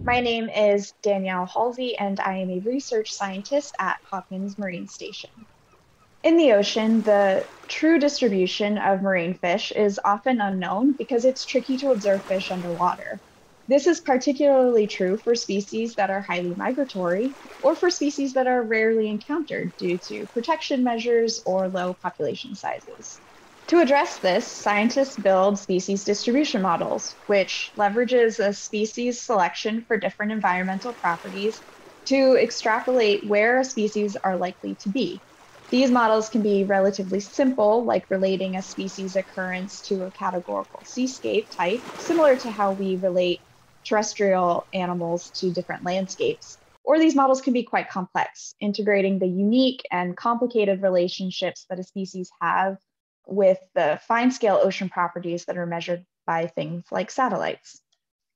My name is Danielle Haulsee, and I am a research scientist at Hawkins Marine Station. In the ocean, the true distribution of marine fish is often unknown because it's tricky to observe fish underwater. This is particularly true for species that are highly migratory or for species that are rarely encountered due to protection measures or low population sizes. To address this, scientists build species distribution models, which leverages a species selection for different environmental properties to extrapolate where a species are likely to be. These models can be relatively simple, like relating a species occurrence to a categorical seascape type, similar to how we relate terrestrial animals to different landscapes. Or these models can be quite complex, integrating the unique and complicated relationships that a species have with the fine scale ocean properties that are measured by things like satellites.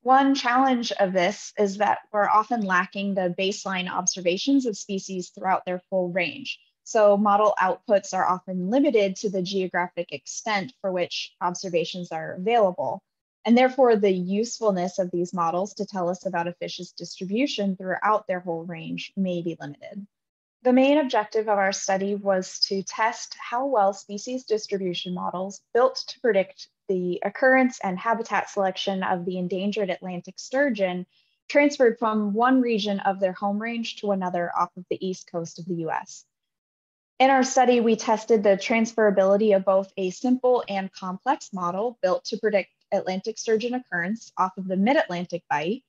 One challenge of this is that we're often lacking the baseline observations of species throughout their full range. So model outputs are often limited to the geographic extent for which observations are available. And therefore, the usefulness of these models to tell us about a fish's distribution throughout their whole range may be limited. The main objective of our study was to test how well species distribution models built to predict the occurrence and habitat selection of the endangered Atlantic sturgeon transferred from one region of their home range to another off of the east coast of the US. In our study, we tested the transferability of both a simple and complex model built to predict Atlantic sturgeon occurrence off of the mid-Atlantic bight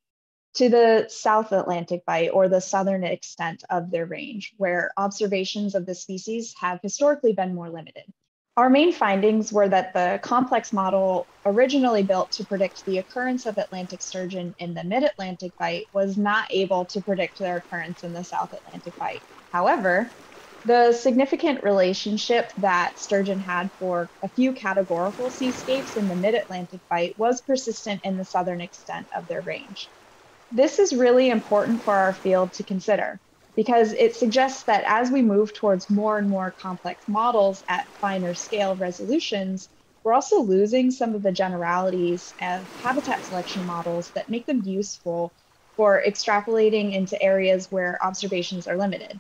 to the South Atlantic bight or the southern extent of their range, where observations of the species have historically been more limited. Our main findings were that the complex model originally built to predict the occurrence of Atlantic sturgeon in the mid-Atlantic bight was not able to predict their occurrence in the South Atlantic bight. However, the significant relationship that sturgeon had for a few categorical seascapes in the mid-Atlantic bight was persistent in the southern extent of their range. This is really important for our field to consider because it suggests that as we move towards more and more complex models at finer scale resolutions, we're also losing some of the generalities of habitat selection models that make them useful for extrapolating into areas where observations are limited.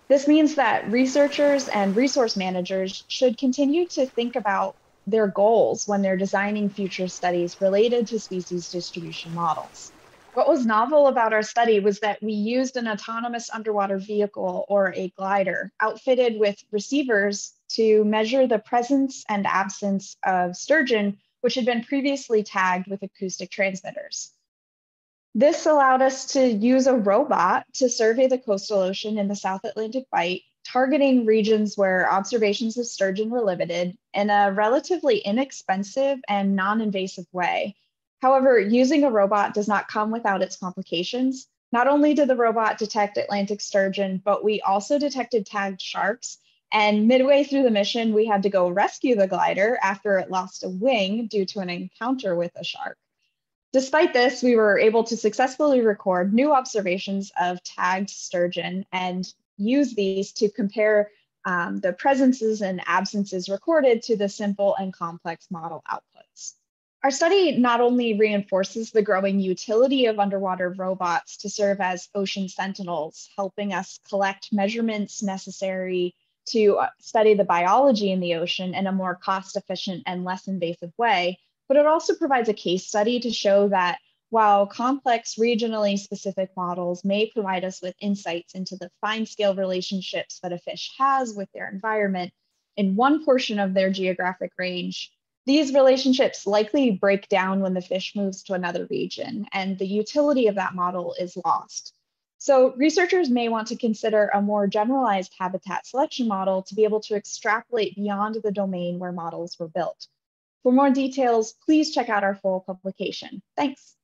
This means that researchers and resource managers should continue to think about their goals when they're designing future studies related to species distribution models. What was novel about our study was that we used an autonomous underwater vehicle or a glider outfitted with receivers to measure the presence and absence of sturgeon, which had been previously tagged with acoustic transmitters. This allowed us to use a robot to survey the coastal ocean in the South Atlantic bight, targeting regions where observations of sturgeon were limited in a relatively inexpensive and non-invasive way. However, using a robot does not come without its complications. Not only did the robot detect Atlantic sturgeon, but we also detected tagged sharks. And midway through the mission, we had to go rescue the glider after it lost a wing due to an encounter with a shark. Despite this, we were able to successfully record new observations of tagged sturgeon and use these to compare the presences and absences recorded to the simple and complex model outputs. Our study not only reinforces the growing utility of underwater robots to serve as ocean sentinels, helping us collect measurements necessary to study the biology in the ocean in a more cost-efficient and less invasive way, but it also provides a case study to show that while complex regionally specific models may provide us with insights into the fine-scale relationships that a fish has with their environment in one portion of their geographic range, these relationships likely break down when the fish moves to another region, and the utility of that model is lost. So researchers may want to consider a more generalized habitat selection model to be able to extrapolate beyond the domain where models were built. For more details, please check out our full publication. Thanks.